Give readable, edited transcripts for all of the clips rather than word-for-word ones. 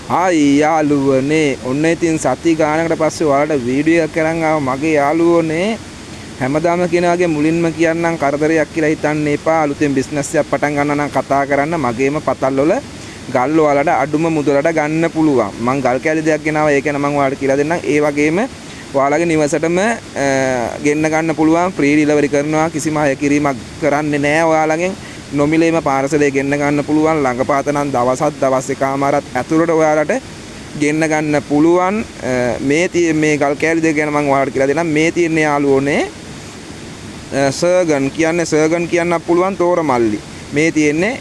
ආයි යාළුවනේ ඔන්න ඉතින් සති ගානකට පස්සේ ඔයාලට වීඩියෝ එකක් කරන් ආව මගේ යාළුවෝනේ හැමදාම කියන වගේ මුලින්ම කියන්නම් කරදරයක් කියලා හිතන්න එපා අලුතෙන් බිස්නස් එකක් පටන් ගන්න නම් කතා කරන්න මගේම පතල් වල ගල් ඔයාලට අඩුම මුදලට ගන්න පුළුවන් මං ගල් කැලි දෙයක් ගෙනාවා ඒක නම් මං ඔයාලට කියලා දෙන්නම් ඒ වගේම ඔයාලගේ නිවසටම ගෙන්න ගන්න පුළුවන් ෆ්‍රී ඩිලිවරි කරනවා කිසිම හය කිරීමක් කරන්නේ නැහැ ඔයාලගෙන් නොමිලේම පාර්සලේ ගෙන්න ගන්න පුළුවන් ළඟපාත නම් දවස් එකමාරත් ඇතුළට ඔයාලට ගෙන්න ගන්න පුළුවන් මේ ගල් කෑලි දෙක ගැන මම ඔයාලට කියලා දෙන්නම් මේ තියෙන යාළුවෝනේ සර්ගන් කියන්නත් පුළුවන් තෝරමල්ලි මේ තියෙන්නේ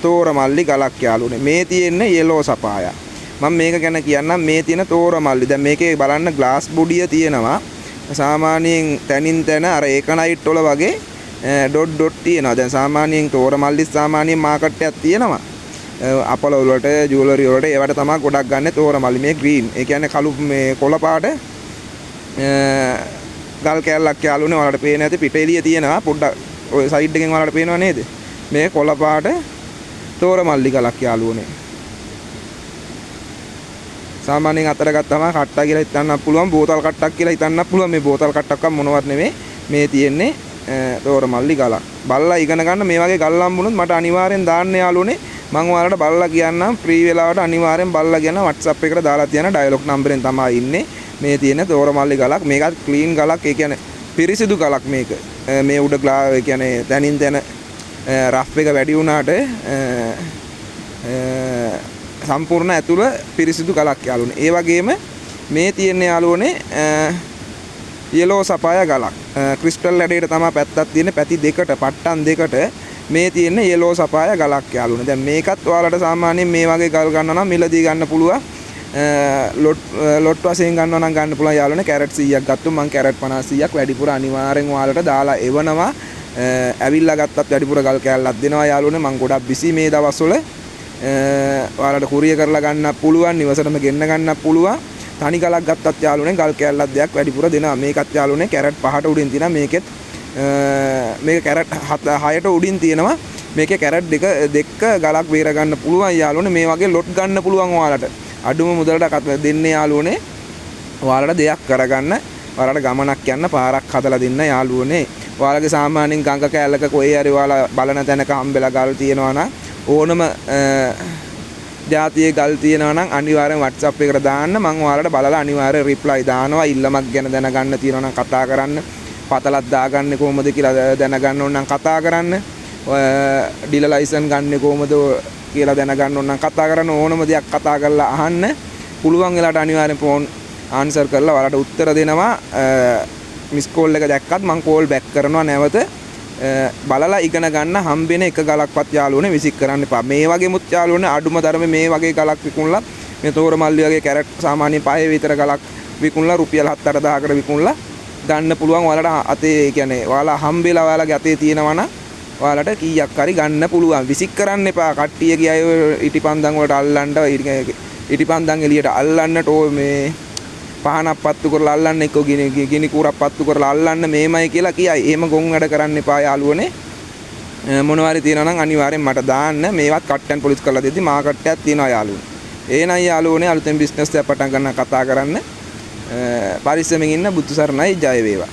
තෝරමල්ලි ගලක් යාළුවනේ මේ තියෙන්නේ යෙලෝ සපායා මම මේක ගැන කියන්නම් මේ තියෙන තෝරමල්ලි දැන් මේකේ බලන්න ග්ලාස් බොඩිය තියෙනවා සාමාන්‍යයෙන් තනින් තන අර ඒකනයිට් වල වගේ ඩොට් තියෙනවා දැන් සාමාන්‍යයෙන් තෝරමල්ලි සාමාන්‍යයෙන් මාකට් එකක් තියෙනවා අපල වලට ජුවලරි වලට ඒවට තමයි ගොඩක් ගන්න තෝරමල්ලි මේ ග්‍රීන් ඒ කියන්නේ කළු මේ කොළ පාට ගල් කැල්ලක් යාළුවනේ ඔයාලට පේන ඇති පිටේලිය තියෙනවා පොඩ්ඩක් ඔය සයිඩ් එකෙන් ඔයාලට පේනව නේද මේ කොළ පාට තෝරමල්ලි ගලක් යාළුවනේ සාමාන්‍යයෙන් අතර ගත්තම කට්ටා කියලා හිතන්නත් පුළුවන් බෝතල් කට්ටක් කියලා හිතන්නත් පුළුවන් මේ බෝතල් කට්ටක්ක මොනවත් නෙමෙයි මේ තියෙන්නේ තෝරමල්ලි ගලක් බල්ලා ඉගෙන ගන්න මේ වගේ ගල් හම්බුනොත් මට අනිවාර්යෙන් දාන්න යාළුවනේ මම ඔයාලට බල්ලා කියන්නම් ෆ්‍රී වෙලාවට අනිවාර්යෙන් බල්ලා කියන WhatsApp එකට දාලා තියන ඩයලොග් නම්බරෙන් තමයි ඉන්නේ මේ තියෙන තෝරමල්ලි ගලක් මේකත් ක්ලීන් ගලක් ඒ කියන්නේ පිරිසිදු ගලක් මේක මේ උඩ ඒ කියන්නේ තනින් තන රෆ් එක වැඩි වුණාට සම්පූර්ණ ඇතුළ පිරිසිදු ගලක් යාළුවනේ ඒ වගේම මේ තියෙන යාළුවනේ යෙලෝ සපායා ගලක් ක්‍රිස්ටල් ඇඩේට තමයි පැත්තක් තියෙන්නේ පැති දෙකට පට්ටම් දෙකට මේ තියෙන යෙලෝ සපායා ගලක් යාළුවනේ දැන් මේකත් ඔයාලට සාමාන්‍යයෙන් මේ වගේ ගල් ගන්නවා නම් මිලදී ගන්න පුළුවන් ලොට් වශයෙන් ගන්නවා නම් ගන්න පුළුවන් යාළුවනේ කැරට් 100ක් ගත්තොත් මම කැරට් 50ක් වැඩිපුර අනිවාර්යෙන් ඔයාලට දාලා එවනවා ඇවිල්ලා ගත්තත් වැඩිපුර ගල් කෑල්ලක් දෙනවා යාළුවනේ මම ගොඩක් බිසි මේ දවස්වල ඔයාලට කුරිය කරලා ගන්න පුළුවන් නිවසටම ගෙන්න ගන්න පුළුවන් තනි ගලක් ගත්තත් යාළුවනේ ගල් කෑල්ලක් දෙයක් වැඩිපුර දෙනවා මේකත් යාළුවනේ කැරට් 5ට උඩින් තියෙනවා මේකෙත් මේක කැරට් 6ට උඩින් තියෙනවා මේකේ කැරට් දෙක ගලක් බේර ගන්න පුළුවන් යාළුවනේ මේ වගේ ලොට් ගන්න පුළුවන් ඔයාලට අඩුම මුදලට දෙන්නේ යාළුවනේ ඔයාලට දෙයක් කරගන්න ඔයාලට ගමනක් යන්න පාරක් හදලා දෙන්න යාළුවනේ ඔයාලගේ සාමාන්‍යයෙන් ගංගා කෑල්ලක කොහේ හරි ඔයාලා බලන තැනක හම්බෙලා ගල් තියෙනවා නම් ඕනම ජාතියේ ගල් තියෙනවා නම් අනිවාර්යෙන් WhatsApp එකට දාන්න මම ඔයාලට බලලා අනිවාර්යෙන් රිප්ලයි දානවා ඉල්ලමක් ගැන දැනගන්න තියෙනවා නම් කතා කරන්න පතලක් දාගන්නේ කොහොමද කියලා දැනගන්න ඕන නම් කතා කරන්න ඩීලර් ලයිසන් ගන්නෙ කොහොමද කියලා දැනගන්න ඕන නම් කතා කරන්න ඕනම දෙයක් කතා කරලා අහන්න පුළුවන් වෙලාවට අනිවාර්යෙන් ෆෝන් ආන්සර් කරලා ඔයාලට උත්තර දෙනවා මිස් කෝල් එක දැක්කත් මම කෝල් බෑක් කරනවා නැවත බලලා ඉගෙන ගන්න හම්බෙන එක ගලක්වත් යාළුවනේ විසික් කරන්න එපා මේ වගේමුත් යාළුවනේ අඩුම ධර්මයේ මේ වගේ ගලක් විකුණලා මේ තෝරමල්ලි වගේ කැරට් සාමාන්‍ය 5 විතර ගලක් විකුණලා රුපියල් 7-8000කට විකුණලා ගන්න පුළුවන් ඔයාලට අතේ කියන්නේ ඔයාලා හම්බෙලා ඔයාලගේ අතේ තියෙනවා නම් ඔයාලට කීයක් හරි ගන්න පුළුවන් විසික් කරන්න එපා කට්ටිය කියයි ඉටිපන්දන් වලට අල්ලන්න ඉටිපන්දන් එළියට අල්ලන්නට ඕ මේ පහනක් පත්තු කරලා අල්ලන්න එක්ක ගිනි කූරක් පත්තු කරලා අල්ලන්න මේමයි කියලා කියයි එහෙම ගොන් වැඩ කරන්න එපා යාළුවනේ මොනවාරි තියෙනවා නම් අනිවාර්යෙන් මට දාන්න මේවත් කට්ටන් පොලිස් කරලා දෙද්දි මාකට් එකක් තියෙනවා යාළුවනේ එහෙනම් යාළුවනේ අලුතෙන් බිස්නස් එකක් පටන් ගන්න කතා කරන්න පරිස්සමෙන් ඉන්න බුදු සරණයි ජය වේවා